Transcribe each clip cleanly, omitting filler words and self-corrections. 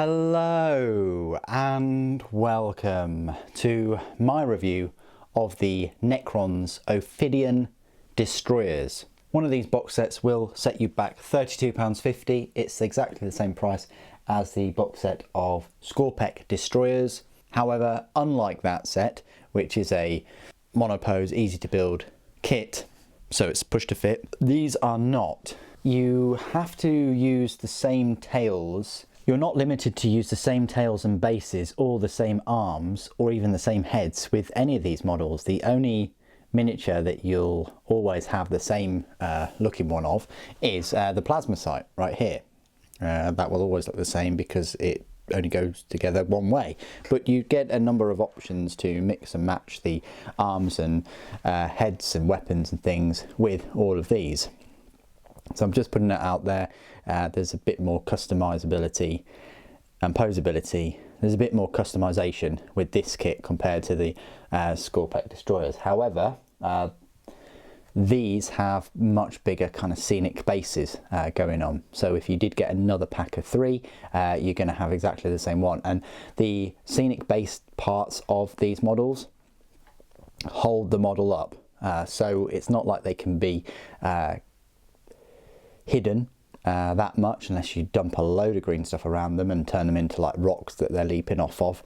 Hello and welcome to my review of the Necrons Ophydian Destroyers. One of these box sets will set you back £32.50. It's exactly the same price as the box set of Scorpec Destroyers. However, unlike that set, which is a monopose, easy to build kit, so it's push to fit, these are not. You have to use the same tails. You're not limited to use the same tails and bases or the same arms or even the same heads with any of these models. The only miniature that you'll always have the same looking one of is the plasma sight right here. That will always look the same because it only goes together one way, but you get a number of options to mix and match the arms and heads and weapons and things with all of these. So I'm just putting it out there. There's a bit more customizability and posability. There's a bit more customization with this kit compared to the Scorpec Destroyers. However, these have much bigger kind of scenic bases going on. So if you did get another pack of 3, you're going to have exactly the same one. And the scenic base parts of these models hold the model up. So it's not like they can be hidden that much unless you dump a load of green stuff around them and turn them into like rocks that they're leaping off of.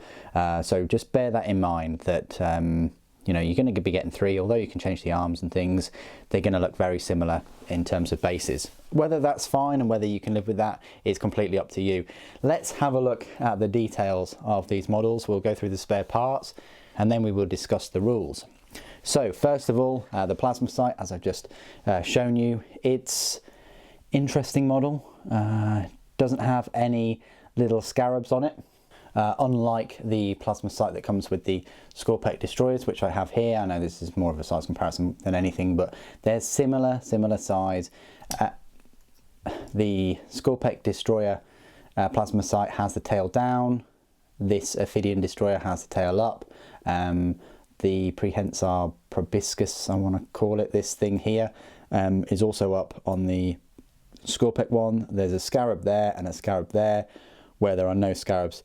So just bear that in mind that you know, you're going to be getting 3, although you can change the arms and things, they're going to look very similar in terms of bases. Whether that's fine and whether you can live with that is completely up to you. Let's have a look at the details of these models. We'll go through the spare parts and then we will discuss the rules. So first of all, the plasma sight, as I've just shown you, it's interesting model. Doesn't have any little scarabs on it. Unlike the plasma sight that comes with the Scorpec Destroyers, which I have here. I know this is more of a size comparison than anything, but they're similar size. The Scorpec Destroyer plasma sight has the tail down. This Ophydian Destroyer has the tail up. The Prehensile proboscis, I want to call it, this thing here, is also up on the Scorpec one. There's a scarab there and a scarab there, where there are no scarabs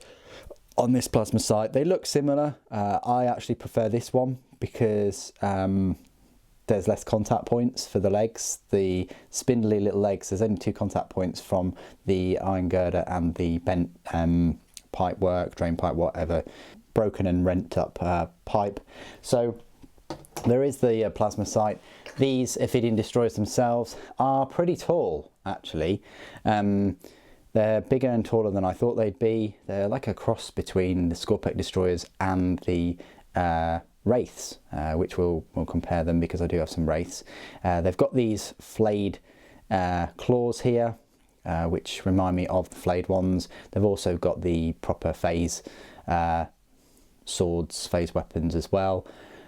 on this plasma sight. They look similar. I actually prefer this one because there's less contact points for the legs. The spindly little legs, there's only 2 contact points from the iron girder and the bent pipe work, drain pipe, whatever, broken and rent up pipe. So there is the plasma sight. These Ophydian Destroyers themselves are pretty tall, actually. They're bigger and taller than I thought they'd be. They're like a cross between the Scorpec Destroyers and the Wraiths, which we'll compare them because I do have some Wraiths. They've got these flayed claws here, which remind me of the flayed ones. They've also got the proper phase swords, phase weapons as well.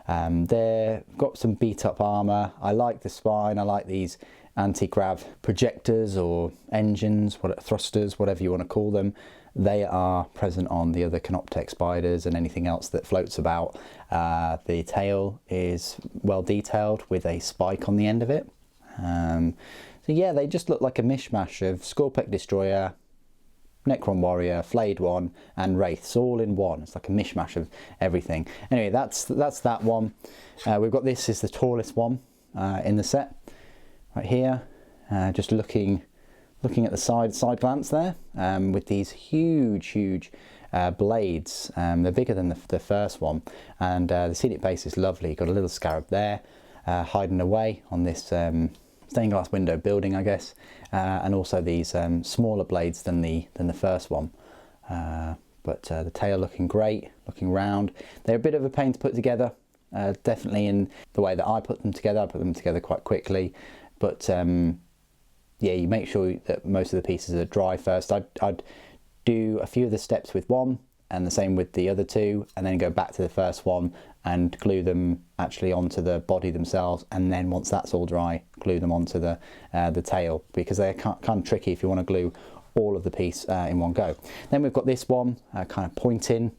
They've got some beat up armour. I like the spine. I like these anti-grav projectors or engines, thrusters, whatever you want to call them. They are present on the other Canoptek spiders and anything else that floats about. The tail is well detailed with a spike on the end of it. So yeah, they just look like a mishmash of Scorpec Destroyer, Necron Warrior, Flayed One and Wraiths all in one. It's like a mishmash of everything. Anyway, that's that one. We've got this is the tallest one in the set right here. Just looking at the side glance there, with these huge blades. They're bigger than the first one, and the scenic base is lovely. Got a little scarab there hiding away on this stained glass window building, I guess, and also these smaller blades than the first one. But the tail looking great, looking round. They're a bit of a pain to put together, definitely in the way that I put them together. I put them together quite quickly, but yeah, you make sure that most of the pieces are dry first. I'd do a few of the steps with one and the same with the other 2, and then go back to the first one and glue them actually onto the body themselves, and then once that's all dry, glue them onto the tail, because they're kind of tricky if you want to glue all of the piece in one go. Then we've got this one kind of pointing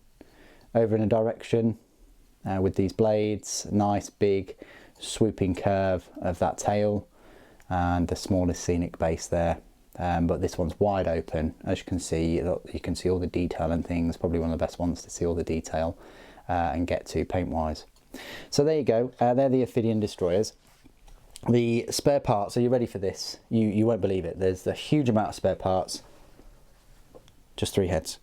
over in a direction with these blades, nice big swooping curve of that tail, and the smallest scenic base there but this one's wide open. As you can see all the detail and things. Probably one of the best ones to see all the detail and get to paint wise. So there you go, they're the Ophydian destroyers. The spare parts, are you ready for this? You won't believe it. There's a huge amount of spare parts. Just 3 heads.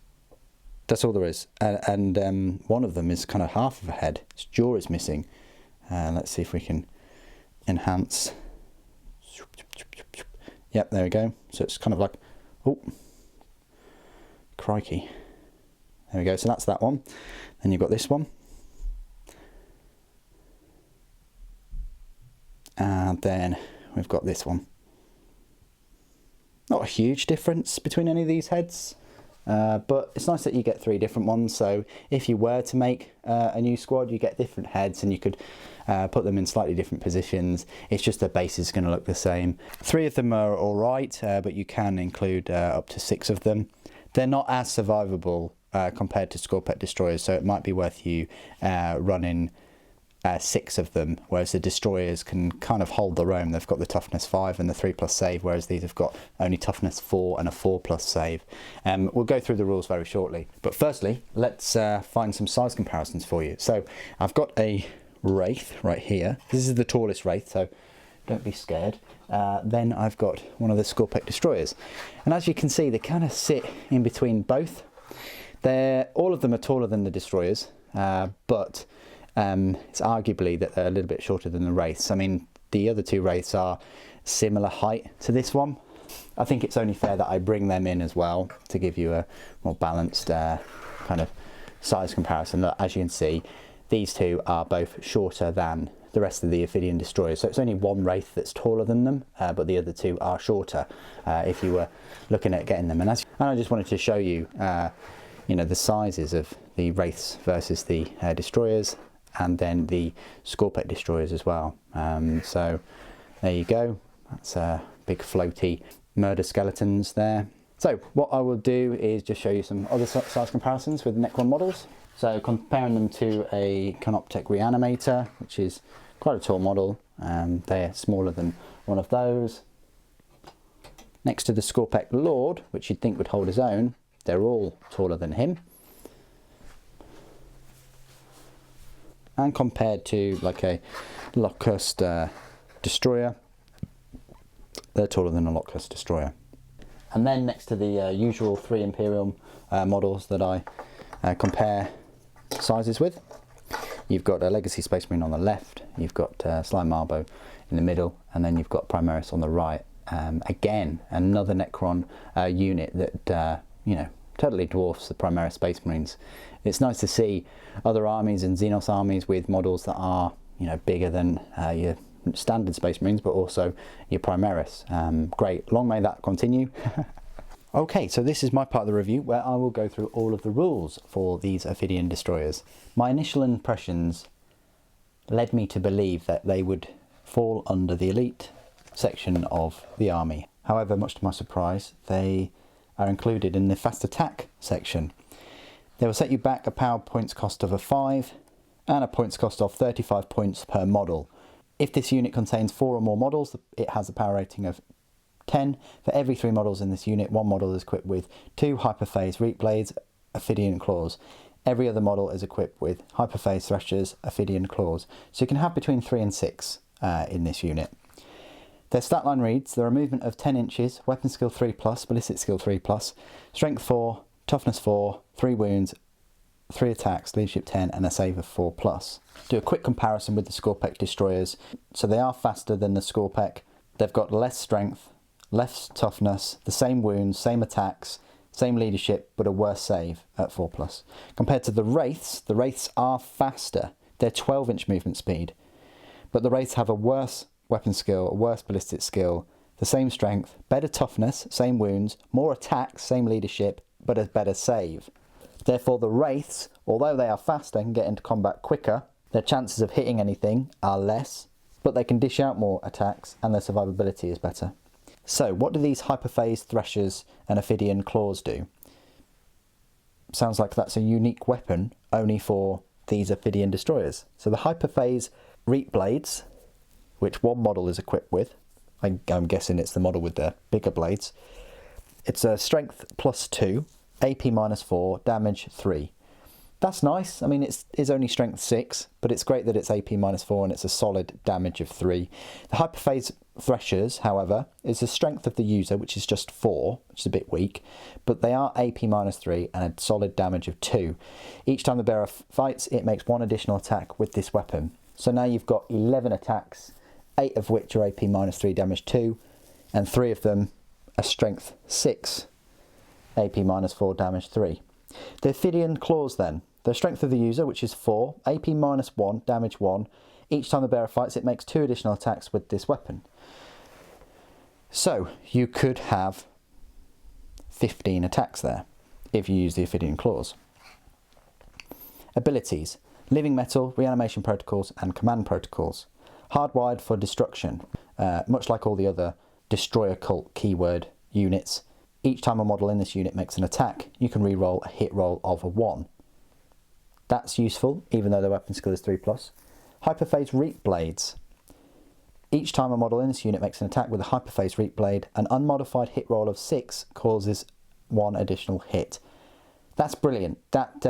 That's all there is. And one of them is kind of half of a head. Its jaw is missing. Let's see if we can enhance. Yep, there we go. So it's kind of like, oh, crikey. There we go. So that's that one. Then you've got this one. And then we've got this one. Not a huge difference between any of these heads. But it's nice that you get 3 different ones, so if you were to make a new squad, you get different heads and you could put them in slightly different positions. It's just the base is going to look the same. 3 of them are alright, but you can include up to 6 of them. They're not as survivable compared to Scorpet destroyers, so it might be worth you running 6 of them, whereas the destroyers can kind of hold their own. They've got the toughness 5 and the 3+ save, whereas these have got only toughness 4 and a 4+ save. We'll go through the rules very shortly, but firstly let's find some size comparisons for you. So I've got a wraith right here. This is the tallest wraith, so don't be scared. Then I've got one of the Scorpet destroyers, and as you can see they kind of sit in between both. All of them are taller than the destroyers, but it's arguably that they're a little bit shorter than the wraiths. I mean, the other 2 wraiths are similar height to this one. I think it's only fair that I bring them in as well to give you a more balanced kind of size comparison. Look, as you can see, these 2 are both shorter than the rest of the Ophydian destroyers. So it's only 1 wraith that's taller than them, but the other 2 are shorter if you were looking at getting them. And I just wanted to show you, you know, the sizes of the wraiths versus the destroyers, and then the Scorpet destroyers as well. So there you go. That's big floaty murder skeletons there. So what I will do is just show you some other size comparisons with Necron models. So comparing them to a Canoptek Reanimator, which is quite a tall model. They're smaller than one of those. Next to the Scorpet Lord, which you'd think would hold his own, they're all taller than him. And compared to like a Locust destroyer, they're taller than a Locust destroyer. And then next to the usual 3 Imperial models that I compare sizes with, you've got a Legacy Space Marine on the left, you've got Slime Marbo in the middle, and then you've got Primaris on the right. Again, another Necron unit that you know, totally dwarfs the Primaris Space Marines. It's nice to see other armies and Xenos armies with models that are, you know, bigger than your standard Space Marines, but also your Primaris. Great, long may that continue. Okay, so this is my part of the review where I will go through all of the rules for these Ophydian destroyers. My initial impressions led me to believe that they would fall under the elite section of the army. However, much to my surprise, they are included in the fast attack section. They will set you back a power points cost of a 5 and a points cost of 35 points per model. If this unit contains 4 or more models, it has a power rating of 10. For every 3 models in this unit, 1 model is equipped with 2 Hyperphase Reap Blades, Ophidian Claws. Every other model is equipped with Hyperphase Threshers, Ophidian Claws. So you can have between 3 and 6 in this unit. Their stat line reads: they're a movement of 10 inches, weapon skill 3+, ballistic skill 3+, strength 4, toughness 4, 3 wounds, 3 attacks, leadership 10, and a save of 4+. Do a quick comparison with the Scorpek destroyers. So they are faster than the Scorpek. They've got less strength, less toughness, the same wounds, same attacks, same leadership, but a worse save at 4+. Compared to the Wraiths are faster. They're 12-inch movement speed, but the Wraiths have a worse weapon skill, a worse ballistic skill, the same strength, better toughness, same wounds, more attacks, same leadership, but a better save. Therefore the Wraiths, although they are faster and can get into combat quicker, their chances of hitting anything are less, but they can dish out more attacks and their survivability is better. So what do these Hyperphase Threshers and Ophidian Claws do? Sounds like that's a unique weapon only for these Ophidian destroyers. So the Hyperphase Reap Blades, which 1 model is equipped with, I'm guessing it's the model with the bigger blades, It's a strength +2, AP -4, damage 3. That's nice. I mean, it is only strength 6, but it's great that it's AP -4 and it's a solid damage of 3. The Hyperphase Threshers, however, is the strength of the user, which is just 4, which is a bit weak, but they are AP -3 and a solid damage of 2. Each time the bearer fights, it makes 1 additional attack with this weapon. So now you've got 11 attacks, 8 of which are AP -3, damage 2, and 3 of them are strength 6, AP -4, damage 3. The Ophydian Claws then. The strength of the user, which is 4, AP -1, damage 1. Each time the bearer fights, it makes 2 additional attacks with this weapon. So you could have 15 attacks there if you use the Ophydian Claws. Abilities: Living Metal, Reanimation Protocols and Command Protocols. Hardwired for Destruction. Much like all the other Destroyer Cult keyword units, each time a model in this unit makes an attack, you can re-roll a hit roll of a 1. That's useful, even though the weapon skill is 3+. Hyperphase Reap Blades. Each time a model in this unit makes an attack with a Hyperphase Reap Blade, an unmodified hit roll of 6 causes 1 additional hit. That's brilliant. That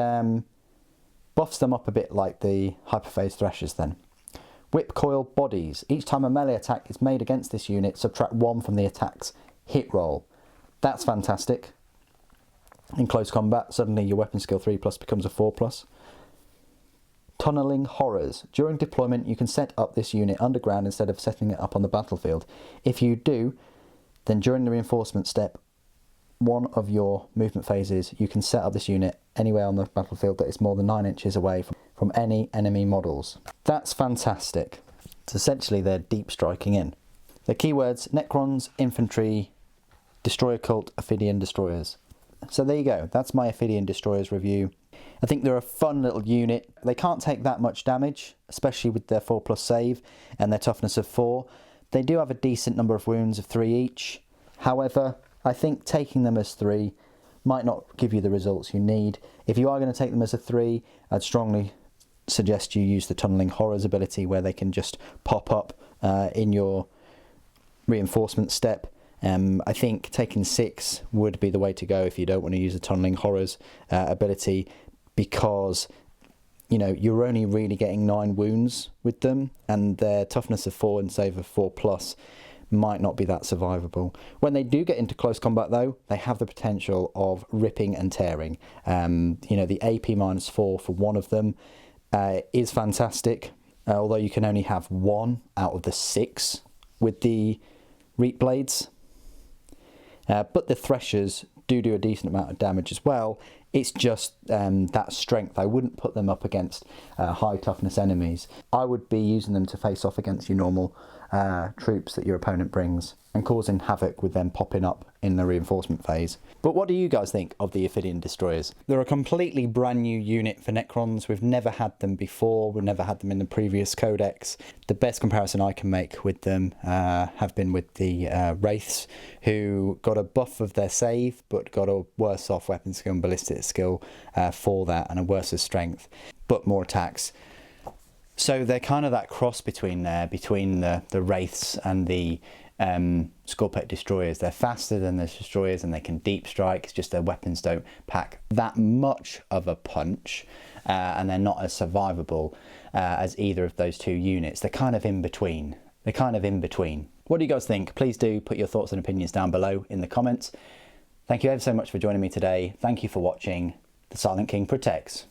buffs them up a bit like the Hyperphase Threshers then. Whip Coil Bodies. Each time a melee attack is made against this unit, subtract 1 from the attack's hit roll. That's fantastic. In close combat, suddenly your weapon skill 3+ becomes a 4+. Tunneling Horrors. During deployment, you can set up this unit underground instead of setting it up on the battlefield. If you do, then during the reinforcement step, one of your movement phases, you can set up this unit anywhere on the battlefield that is more than 9 inches away from any enemy models. That's fantastic. It's essentially they're deep striking in. The keywords: Necrons, Infantry, Destroyer Cult, Ophydian Destroyers. So there you go, that's my Ophydian Destroyers review. I think they're a fun little unit. They can't take that much damage, especially with their 4+ save and their toughness of 4. They do have a decent number of wounds of 3 each. However, I think taking them as 3 might not give you the results you need. If you are going to take them as a 3, I'd strongly suggest you use the Tunneling Horrors ability, where they can just pop up in your reinforcement step. I think taking 6 would be the way to go if you don't want to use the Tunneling Horrors ability, because you're only really getting 9 wounds with them, and their toughness of 4 and save of 4+ might not be that survivable. When they do get into close combat though, they have the potential of ripping and tearing. The AP -4 for one of them is fantastic, although you can only have 1 out of the 6 with the Reap Blades. But the Threshers do a decent amount of damage as well. It's just that strength. I wouldn't put them up against high toughness enemies. I would be using them to face off against your normal troops that your opponent brings, and causing havoc with them popping up in the reinforcement phase. But what do you guys think of the Ophydian Destroyers? They're a completely brand new unit for Necrons. We've never had them before. We've never had them in the previous codex. The best comparison I can make with them have been with the Wraiths, who got a buff of their save, but got a worse off weapon skill and ballistic skill for that, and a worse strength, but more attacks. So they're kind of that cross between the Wraiths and the Scorpet Destroyers. They're faster than the Destroyers and they can deep strike. It's just their weapons don't pack that much of a punch, and they're not as survivable as either of those two units. They're kind of in between. What do you guys think? Please do put your thoughts and opinions down below in the comments. Thank you ever so much for joining me today. Thank you for watching. The Silent King protects.